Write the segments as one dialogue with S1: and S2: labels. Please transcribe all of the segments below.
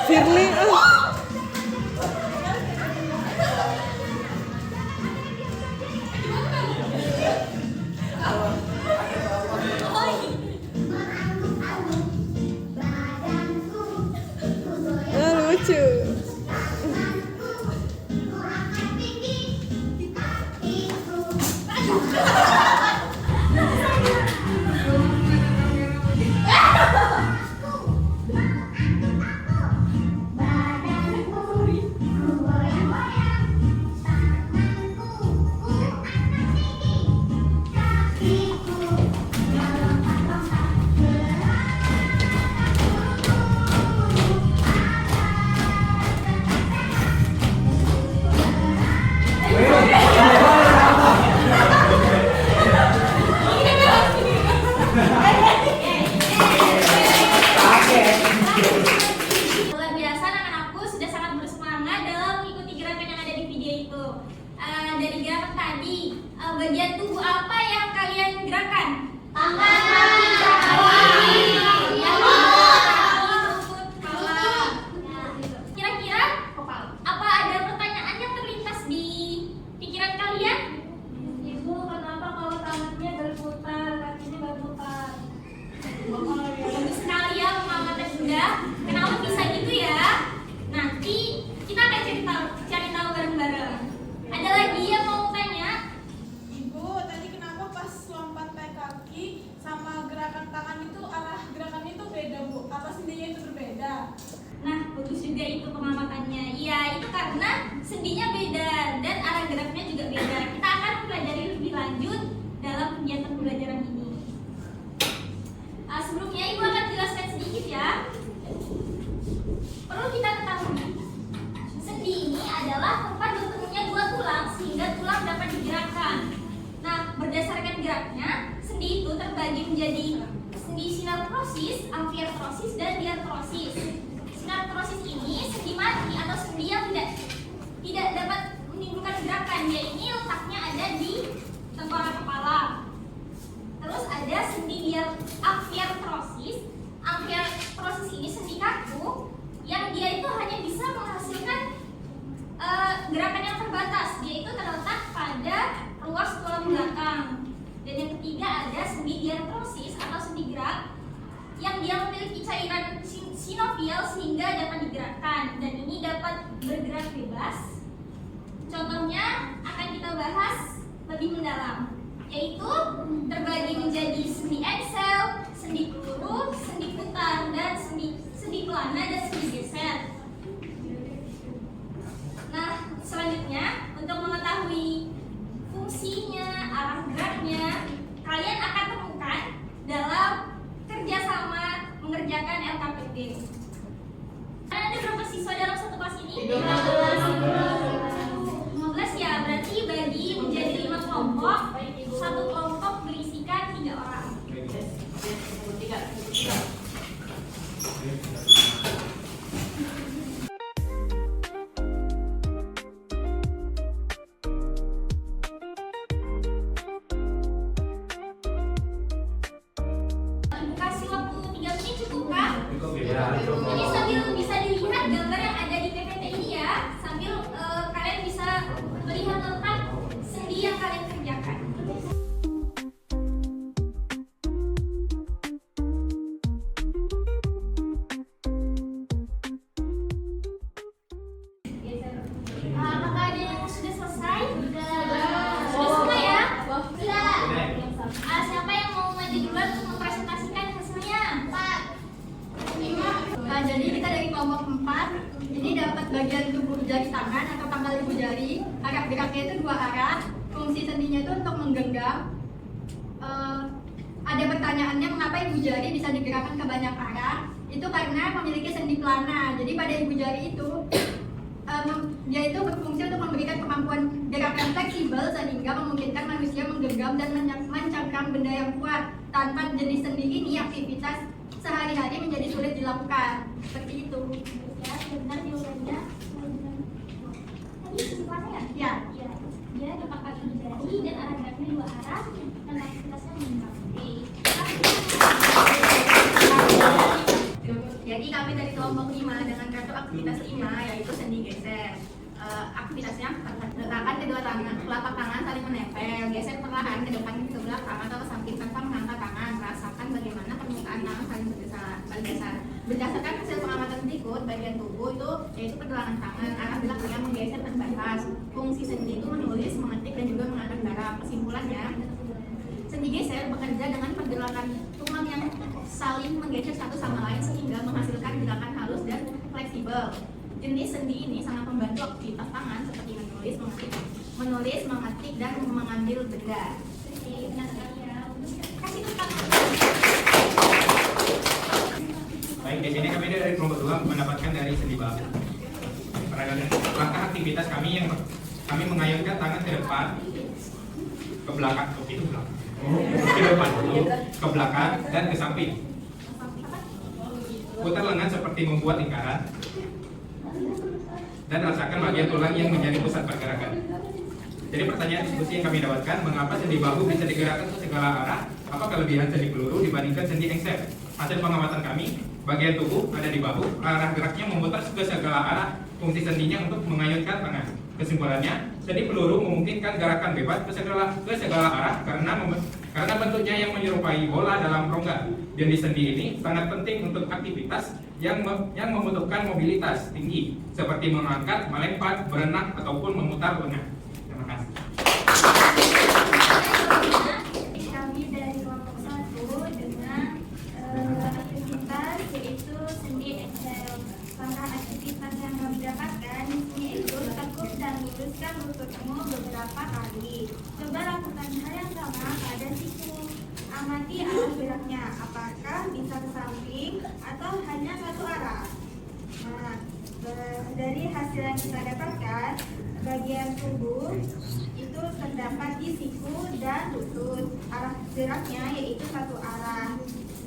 S1: Firly lucu.
S2: Luar biasa, anak-anakku sudah sangat bersemangat dalam mengikuti gerakan yang ada di video itu. Dari gerakan tadi, bagian tubuh apa yang kalian gerakan? Tangan, kaki, kepala. Kira-kira apa ada pertanyaan yang terlintas di pikiran kalian? Ibu, kenapa kalau tangannya berputar, kakinya berputar? Bagus sekali ya pengamatan Bunda. Kenapa bisa gitu ya? Nanti kita akan cari tahu bareng-bareng. Ada lagi yang mau tanya?
S3: Ibu, tadi kenapa pas lompat naik kaki sama gerakan tangan itu arah gerakannya itu beda, Bu? Apa sendinya itu berbeda?
S2: Nah, bagus juga itu pengamatannya. Iya, itu karena sendinya beda dan arah geraknya juga beda. Kita akan mempelajari lebih lanjut dalam kegiatan pembelajaran ini. Sebelumnya Ibu akan jelaskan sedikit ya. Perlu kita ketahui, sendi ini adalah tempat bertemunya dua tulang sehingga tulang dapat digerakkan. Nah, berdasarkan geraknya, sendi itu terbagi menjadi sendi sinartrosis, amfiartrosis, dan diartrosis. Sinartrosis ini sendi mati atau sendi yang tidak dapat menimbulkan gerakan. Dia ini letaknya ada di tengkorak kepala. Terus ada sendi amfiartrosis. Amfiartrosis ini sendi kaku yang dia itu hanya bisa menghasilkan gerakan yang terbatas. Dia itu terletak pada ruas tulang belakang. Dan yang ketiga ada sendi diartrosis atau sendi gerak yang dia memiliki cairan sinovial sehingga dapat digerakkan dan ini dapat bergerak bebas. Contohnya akan kita bahas lebih mendalam, yaitu terbagi menjadi sendi aksel, sendi peluru, sendi putar, dan sendi pelana dan sendi geser. Nah, selanjutnya untuk mengetahui fungsinya, arah geraknya, kalian akan temukan dalam kerjasama mengerjakan LKPD. Ada berapa siswa dalam satu kelas ini? 15 ya, berarti bagi menjadi 5 kelompok. Satu kelompok berisikan 3 orang. Kasih waktu 3 menit cukupkah? Ini sambil bisa dilihat gambar yang ada di PPT ini ya, sambil kalian bisa melihat letak sendi yang kalian kerjakan. Apakah ada yang sudah selesai? Sudah semua ya? Sudah. Siapa yang mau maju duluan untuk mempresentasikan hasilnya? Pak.
S4: Jadi kita dari kelompok 4 ini dapat bagian tubuh jari tangan atau pangkal ibu jari. Arah geraknya itu 2 arah. Fungsi sendinya itu untuk menggenggam. Ada pertanyaannya mengapa ibu jari bisa digerakkan ke banyak arah? Itu karena memiliki sendi pelana. Jadi pada ibu jari itu dia itu berfungsi untuk memberikan kemampuan gerakan fleksibel sehingga memungkinkan manusia menggenggam dan mencangkang benda yang kuat. Tanpa jenis sendi ini, aktivitas sehari-hari menjadi sulit dilakukan. Seperti itu.
S2: Ya, benar jawabannya. Tadi simpelnya ya?
S4: Ya.
S2: Ya. Dia ada pangkal ibu jari dan arah geraknya 2 arah dan aktivitasnya menggenggam.
S4: Jadi kami dari kelompok 5 dengan kartu aktivitas 5 yaitu sendi geser. Aktivitasnya letakkan kedua tangan, telapak tangan saling menempel, geser perlahan ke depan ke belakang atau ke samping tanpa mengangkat tangan. Rasakan bagaimana permukaan tangan saling bergeser. Berdasarkan hasil pengamatan berikut, bagian tubuh itu yaitu pergelangan tangan, arah gerak yang menggeser terbatas. Fungsi sendi itu menulis, mengetik, dan juga mengangkat barang. Kesimpulannya, sendi geser bekerja dengan pergerakan tulang yang saling menggeser satu sama lain sehingga menghasilkan gerakan halus dan fleksibel. Jenis sendi ini sangat membantu aktivitas tangan seperti menulis, mengetik, dan mengambil benda. Kasih tepuk tangan.
S1: Baik, di sini kami dari kelompok 2 mendapatkan dari sendi bahu. Langkah aktivitas kami yang kami mengayunkan tangan ke depan, ke belakang, ke depan dulu, ke belakang dan ke samping. Putar lengan seperti membuat lingkaran dan rasakan bagian tulang yang menjadi pusat pergerakan. Jadi pertanyaan diskusi yang kami dapatkan, mengapa sendi bahu bisa digerakkan ke segala arah? Apa kelebihan sendi peluru dibandingkan sendi engsel? Hasil pengamatan kami, bagian tubuh ada di bahu, arah geraknya memutar ke segala arah, fungsi sendinya untuk mengayunkan tangan. Kesimpulannya, sendi peluru memungkinkan gerakan bebas ke segala arah karena bentuknya yang menyerupai bola dalam rongga. Dan di sendi ini sangat penting untuk aktivitas yang membutuhkan mobilitas tinggi, seperti mengangkat, melempar, berenang, ataupun memutar lengan. Terima kasih.
S2: Kami dari kelompok 1 dengan aktivitas yaitu sendi engsel. Langkah aktivitas yang kami dapatkan yaitu tekuk dan luruskan lututmu beberapa kali. Coba lakukan hal yang sama pada siku. Amati arah geraknya, apakah bisa ke samping atau hanya satu arah. Nah, dari hasil yang kita dapatkan, bagian tubuh itu terdapat di siku dan lutut. Arah geraknya yaitu satu arah.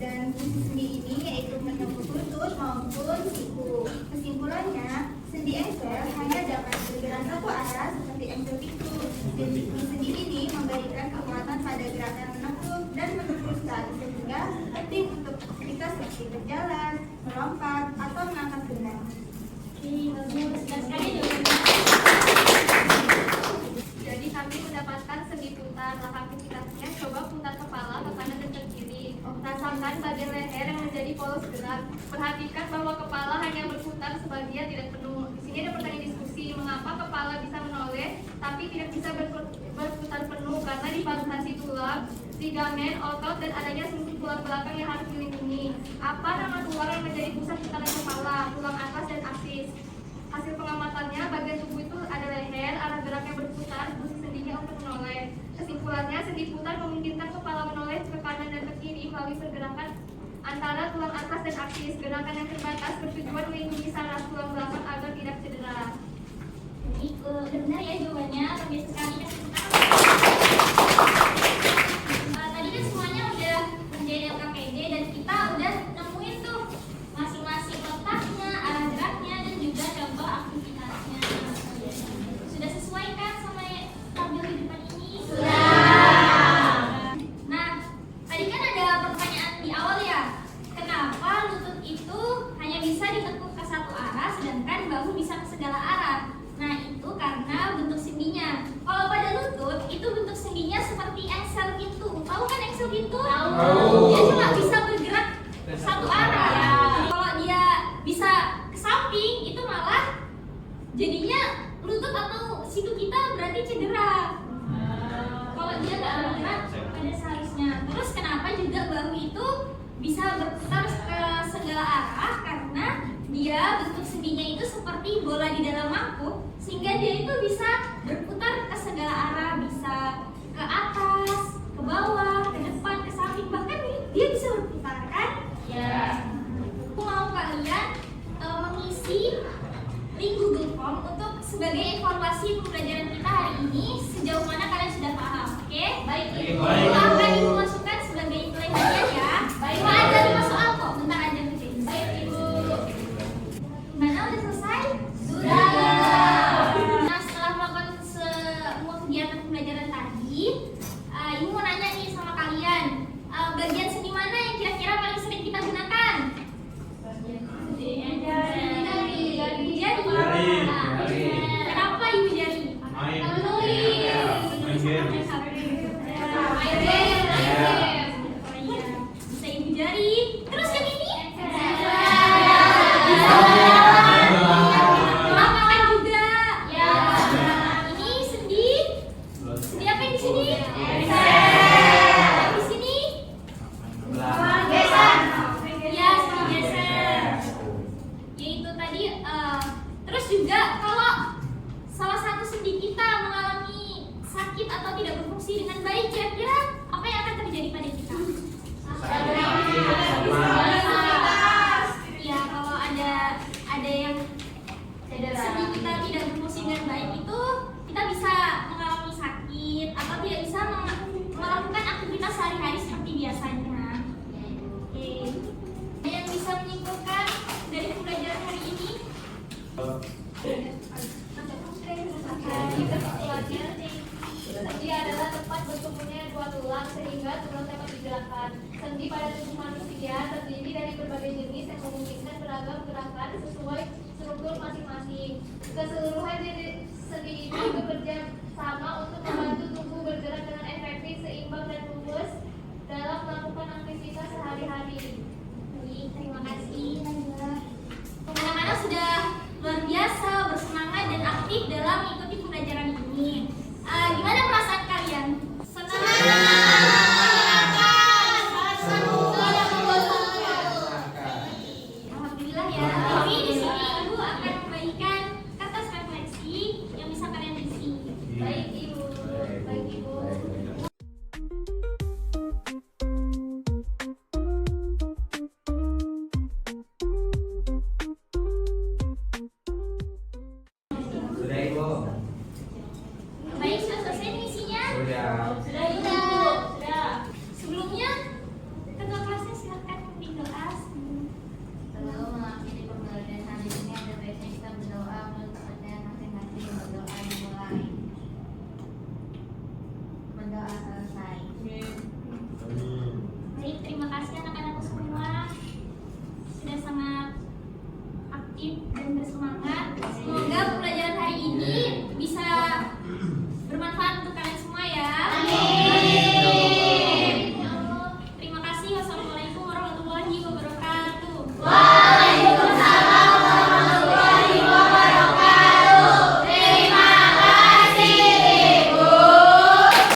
S2: Dan fungsi sendi ini yaitu menekuk lutut maupun siku. Kesimpulannya, sendi engsel hanya dapat bergerak satu arah seperti engsel pitu. Sendi ini memberikan kekuatan pada gerakan menekuk dan meneruskan, sehingga penting untuk aktivitas seperti berjalan, melompat, atau mengangkat benda. Bagus, dan sekali
S5: Jadi kami mendapatkan sendi putar. Langkah aktivitasnya coba putar kepala ke kanan dan ke kiri. Rasakan bagian leher yang menjadi polos gerak. Perhatikan bahwa kepala hanya berputar sebagian, tidak penuh. Di sini ada pertanyaan diskusi, mengapa kepala bisa menoleh tapi tidak bisa berputar penuh? Karena difasilitasi tulang, ligamen, otot, dan adanya fungsi tulang belakang yang harus dilindungi. Apa nama tulang yang menjadi pusat putaran kepala? Tulang atas dan aksis. Hasil pengamatannya, bagian tubuh itu ada leher, arah gerak yang berputar, fungsi sendinya untuk menoleh. Kesimpulannya, sendi putar memungkinkan kepala menoleh ke kanan dan ke kiri melalui pergerakan antara tulang atas dan aksis. Gerakan yang terbatas bertujuan melindungi saraf tulang belakang agar tidak cedera.
S2: Ini benar ya jawabannya, biasa sekali kasih tepuk tangan. Tadi kan semuanya udah menjadi LKPD dan kita udah nemuin tuh masing-masing letaknya, arah geraknya, dan juga contoh aktivitasnya. Sudah sesuai kan sama tabel di depan ini? Sudah. Nah, tadi kan ada pertanyaan di awal ya. Kenapa lutut itu hanya bisa ditekuk ke satu arah, sedangkan bahu bisa ke segala arah? Nah, itu karena bentuk sendinya. Kalau pada lutut, itu bentuk sendinya seperti engsel pintu. Tahu kan engsel pintu? Tahu. Dia cuma bisa bergerak satu arah. Kalau dia bisa ke samping, itu malah jadinya lutut atau siku kita berarti cedera. Kalau dia nggak bergerak pada seharusnya. Terus kenapa juga bahu itu bisa berputar ke segala arah? Karena dia bentuk sendinya itu seperti bola di dalam mangkuk, sehingga dia itu bisa berputar ke segala arah, bisa ke atas, ke bawah, ke depan, ke samping, bahkan dia bisa berputar kan? Ya. Aku mau kalian mengisi link Google Form untuk sebagai evaluasi pembelajaran kita hari ini, sejauh mana kalian sudah paham. Oke? Baik, Ibu. Akan Ibu masukkan sebagai nilai harian ya. Baik, cuma ada 5 soal kok, bentar aja nanti. Baik, Ibu. Gimana, udah selesai? Sudah. Nah, setelah melakukan semua kegiatan pembelajaran tadi, Ibu mau nanya nih sama kalian, bagian sendi mana yang kira-kira paling sering kita gunakan? Sendi jari. juga kalau salah satu sendi kita mengalami sakit atau tidak berfungsi dengan baik, kira-kira apa yang akan terjadi pada kita? Ya, kalau ada yang sendi kita tidak berfungsi dengan baik itu, kita bisa mengalami sakit atau tidak bisa melakukan aktivitas sehari-hari seperti biasanya. Oke. Ada yang bisa menyimpulkan dari pembelajaran hari ini?
S5: Kesimpulannya, sendi adalah tempat bertumbuhnya dua tulang sehingga tulang dapat digerakkan. Sendi pada tubuh manusia terdiri dari berbagai jenis yang memungkinkan beragam gerakan sesuai struktur masing-masing. Keseluruhan sendi ini bekerja sama untuk membantu tubuh bergerak dengan efektif, seimbang dan luwes dalam melakukan aktivitas sehari-hari.
S2: Baik, terima kasih.